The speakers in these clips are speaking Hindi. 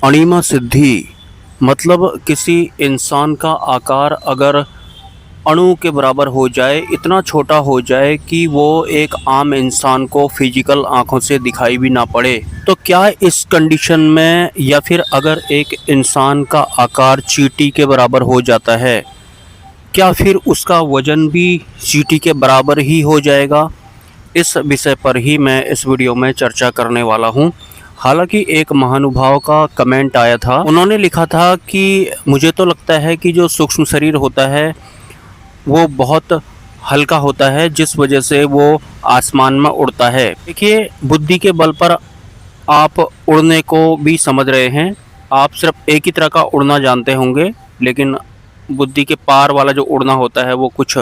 अणिमा सिद्धि मतलब किसी इंसान का आकार अगर अणु के बराबर हो जाए, इतना छोटा हो जाए कि वो एक आम इंसान को फिजिकल आंखों से दिखाई भी ना पड़े। तो क्या इस कंडीशन में या फिर अगर एक इंसान का आकार चींटी के बराबर हो जाता है, क्या फिर उसका वज़न भी चींटी के बराबर ही हो जाएगा? इस विषय पर ही मैं इस वीडियो में चर्चा करने वाला हूँ। हालांकि एक महानुभाव का कमेंट आया था, उन्होंने लिखा था कि मुझे तो लगता है कि जो सूक्ष्म शरीर होता है वो बहुत हल्का होता है, जिस वजह से वो आसमान में उड़ता है। देखिए, बुद्धि के बल पर आप उड़ने को भी समझ रहे हैं। आप सिर्फ एक ही तरह का उड़ना जानते होंगे, लेकिन बुद्धि के पार वाला जो उड़ना होता है वो कुछ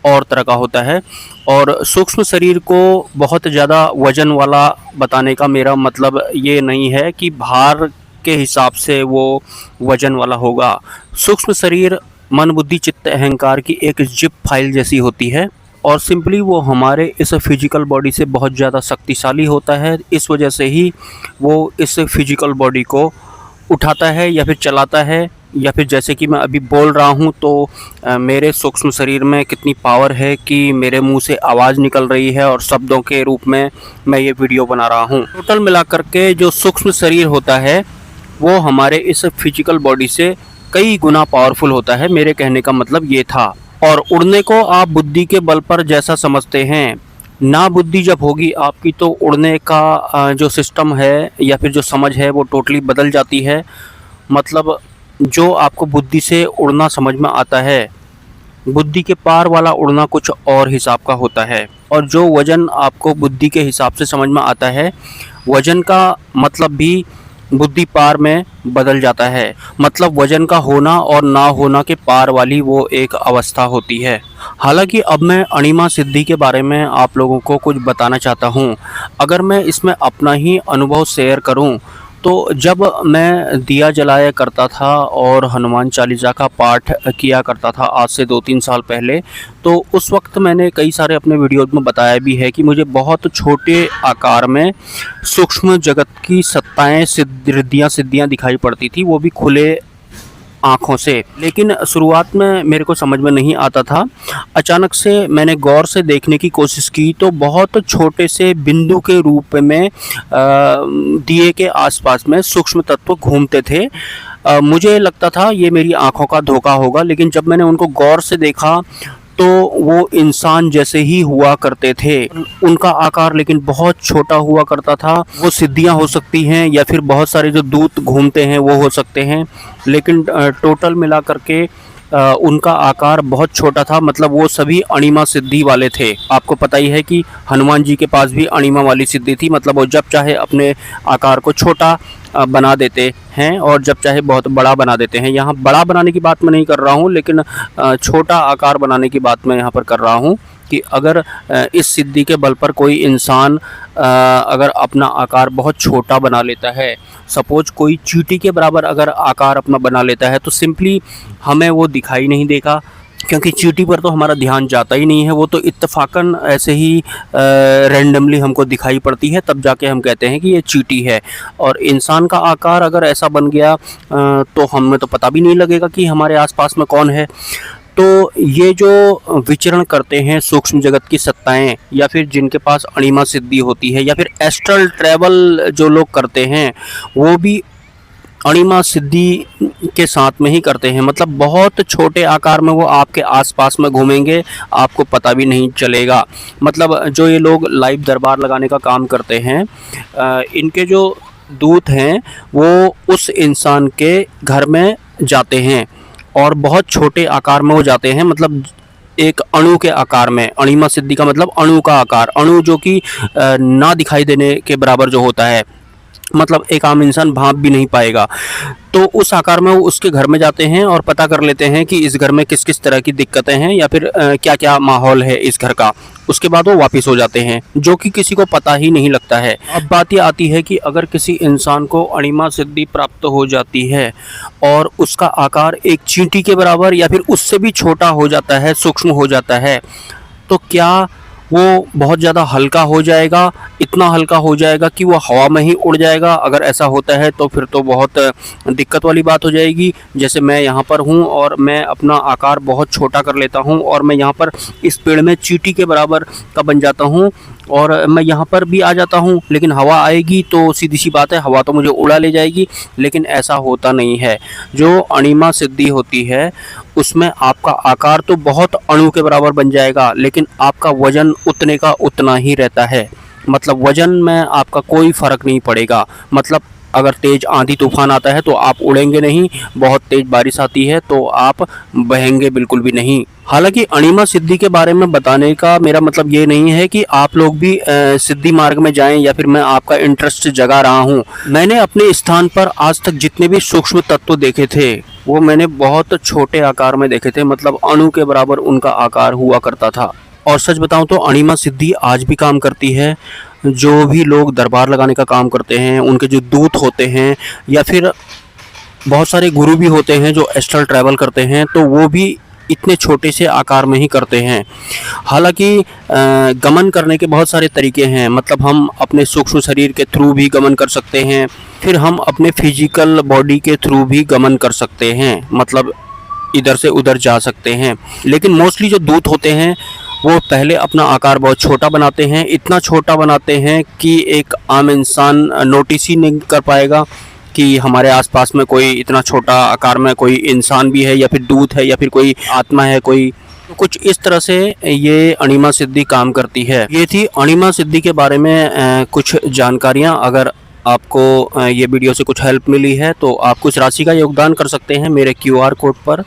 और तरह का होता है। और सूक्ष्म शरीर को बहुत ज़्यादा वजन वाला बताने का मेरा मतलब ये नहीं है कि भार के हिसाब से वो वजन वाला होगा। सूक्ष्म शरीर मन बुद्धि चित्त अहंकार की एक जिप फाइल जैसी होती है और सिंपली वो हमारे इस फिजिकल बॉडी से बहुत ज़्यादा शक्तिशाली होता है। इस वजह से ही वो इस फिजिकल बॉडी को उठाता है या फिर चलाता है, या फिर जैसे कि मैं अभी बोल रहा हूँ तो मेरे सूक्ष्म शरीर में कितनी पावर है कि मेरे मुंह से आवाज़ निकल रही है और शब्दों के रूप में मैं ये वीडियो बना रहा हूँ। टोटल मिलाकर के जो सूक्ष्म शरीर होता है वो हमारे इस फिजिकल बॉडी से कई गुना पावरफुल होता है। मेरे कहने का मतलब ये था। और उड़ने को आप बुद्धि के बल पर जैसा समझते हैं, ना बुद्धि जब होगी आपकी तो उड़ने का जो सिस्टम है या फिर जो समझ है वो टोटली बदल जाती है। मतलब जो आपको बुद्धि से उड़ना समझ में आता है, बुद्धि के पार वाला उड़ना कुछ और हिसाब का होता है। और जो वज़न आपको बुद्धि के हिसाब से समझ में आता है, वज़न का मतलब भी बुद्धि पार में बदल जाता है। मतलब वज़न का होना और ना होना के पार वाली वो एक अवस्था होती है। हालांकि अब मैं अणिमा सिद्धि के बारे में आप लोगों को कुछ बताना चाहता हूँ। अगर मैं इसमें अपना ही अनुभव शेयर करूँ तो जब मैं दिया जलाया करता था और हनुमान चालीसा का पाठ किया करता था आज से 2-3 साल पहले, तो उस वक्त मैंने कई सारे अपने वीडियोज़ में बताया भी है कि मुझे बहुत छोटे आकार में सूक्ष्म जगत की सत्ताएं सिद्धियां दिखाई पड़ती थी, वो भी खुले आँखों से। लेकिन शुरुआत में मेरे को समझ में नहीं आता था। अचानक से मैंने गौर से देखने की कोशिश की तो बहुत छोटे से बिंदु के रूप में दिए के आसपास में सूक्ष्म तत्व घूमते थे। मुझे लगता था ये मेरी आँखों का धोखा होगा, लेकिन जब मैंने उनको गौर से देखा तो वो इंसान जैसे ही हुआ करते थे। उनका आकार लेकिन बहुत छोटा हुआ करता था। वो सिद्धियां हो सकती हैं या फिर बहुत सारे जो दूत घूमते हैं वो हो सकते हैं, लेकिन टोटल मिला करके उनका आकार बहुत छोटा था। मतलब वो सभी अणिमा सिद्धि वाले थे। आपको पता ही है कि हनुमान जी के पास भी अणिमा वाली सिद्धि थी। मतलब वो जब चाहे अपने आकार को छोटा बना देते हैं और जब चाहे बहुत बड़ा बना देते हैं। यहाँ बड़ा बनाने की बात मैं नहीं कर रहा हूँ, लेकिन छोटा आकार बनाने की बात मैं यहाँ पर कर रहा हूँ कि अगर इस सिद्धि के बल पर कोई इंसान अगर अपना आकार बहुत छोटा बना लेता है, सपोज कोई चींटी के बराबर अगर आकार अपना बना लेता है, तो सिंपली हमें वो दिखाई नहीं देगा, क्योंकि चींटी पर तो हमारा ध्यान जाता ही नहीं है। वो तो इत्तेफाकन ऐसे ही रैंडमली हमको दिखाई पड़ती है, तब जाके हम कहते हैं कि ये चींटी है। और इंसान का आकार अगर ऐसा बन गया तो हमें तो पता भी नहीं लगेगा कि हमारे आसपास में कौन है। तो ये जो विचरण करते हैं सूक्ष्म जगत की सत्ताएं, या फिर जिनके पास अणिमा सिद्धि होती है, या फिर एस्ट्रल ट्रैवल जो लोग करते हैं, वो भी अणिमा सिद्धि के साथ में ही करते हैं। मतलब बहुत छोटे आकार में वो आपके आसपास में घूमेंगे, आपको पता भी नहीं चलेगा। मतलब जो ये लोग लाइव दरबार लगाने का काम करते हैं, इनके जो दूत हैं वो उस इंसान के घर में जाते हैं और बहुत छोटे आकार में वो जाते हैं। मतलब एक अणु के आकार में। अणिमा सिद्धि का मतलब अणु का आकार, अणु जो कि ना दिखाई देने के बराबर जो होता है। मतलब एक आम इंसान भांप भी नहीं पाएगा। तो उस आकार में वो उसके घर में जाते हैं और पता कर लेते हैं कि इस घर में किस किस तरह की दिक्कतें हैं या फिर क्या क्या माहौल है इस घर का। उसके बाद वो वापस हो जाते हैं, जो कि किसी को पता ही नहीं लगता है। अब बात ये आती है कि अगर किसी इंसान को अणिमा सिद्धि प्राप्त हो जाती है और उसका आकार एक चींटी के बराबर या फिर उससे भी छोटा हो जाता है, सूक्ष्म हो जाता है, तो क्या वो बहुत ज़्यादा हल्का हो जाएगा, इतना हल्का हो जाएगा कि वो हवा में ही उड़ जाएगा। अगर ऐसा होता है तो फिर तो बहुत दिक्कत वाली बात हो जाएगी। जैसे मैं यहाँ पर हूँ और मैं अपना आकार बहुत छोटा कर लेता हूँ और मैं यहाँ पर इस पेड़ में चींटी के बराबर का बन जाता हूँ और मैं यहाँ पर भी आ जाता हूँ, लेकिन हवा आएगी तो सीधी सी बात है, हवा तो मुझे उड़ा ले जाएगी। लेकिन ऐसा होता नहीं है। जो अणिमा सिद्धि होती है उसमें आपका आकार तो बहुत अणु के बराबर बन जाएगा, लेकिन आपका वजन उतने का उतना ही रहता है। मतलब वजन में आपका कोई फ़र्क नहीं पड़ेगा। मतलब अगर तेज़ आंधी तूफान आता है तो आप उड़ेंगे नहीं, बहुत तेज़ बारिश आती है तो आप बहेंगे बिल्कुल भी नहीं। हालांकि अणिमा सिद्धि के बारे में बताने का मेरा मतलब ये नहीं है कि आप लोग भी सिद्धि मार्ग में जाएं या फिर मैं आपका इंटरेस्ट जगा रहा हूं। मैंने अपने स्थान पर आज तक जितने भी सूक्ष्म तत्व देखे थे वो मैंने बहुत छोटे आकार में देखे थे, मतलब अणु के बराबर उनका आकार हुआ करता था। और सच बताऊं तो अणिमा सिद्धि आज भी काम करती है। जो भी लोग दरबार लगाने का काम करते हैं, उनके जो दूत होते हैं या फिर बहुत सारे गुरु भी होते हैं जो एस्ट्रल ट्रैवल करते हैं, तो वो भी इतने छोटे से आकार में ही करते हैं। हालांकि गमन करने के बहुत सारे तरीके हैं। मतलब हम अपने सूक्ष्म शरीर के थ्रू भी गमन कर सकते हैं, फिर हम अपने फिजिकल बॉडी के थ्रू भी गमन कर सकते हैं, मतलब इधर से उधर जा सकते हैं। लेकिन मोस्टली जो दूत होते हैं वो पहले अपना आकार बहुत छोटा बनाते हैं, इतना छोटा बनाते हैं कि एक आम इंसान नोटिस ही नहीं कर पाएगा कि हमारे आसपास में कोई इतना छोटा आकार में कोई इंसान भी है या फिर दूत है या फिर कोई आत्मा है कोई। तो कुछ इस तरह से ये अणिमा सिद्धि काम करती है। ये थी अणिमा सिद्धि के बारे में कुछ जानकारियाँ। अगर आपको ये वीडियो से कुछ हेल्प मिली है तो आप कुछ राशि का योगदान कर सकते हैं मेरे क्यूआर कोड पर,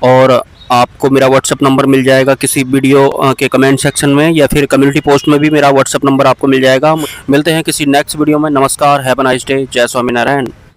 और आपको मेरा व्हाट्सअप नंबर मिल जाएगा किसी वीडियो के कमेंट सेक्शन में, या फिर कम्युनिटी पोस्ट में भी मेरा व्हाट्सअप नंबर आपको मिल जाएगा। मिलते हैं किसी नेक्स्ट वीडियो में। नमस्कार, हैव अ नाइस डे, जय स्वामीनारायण।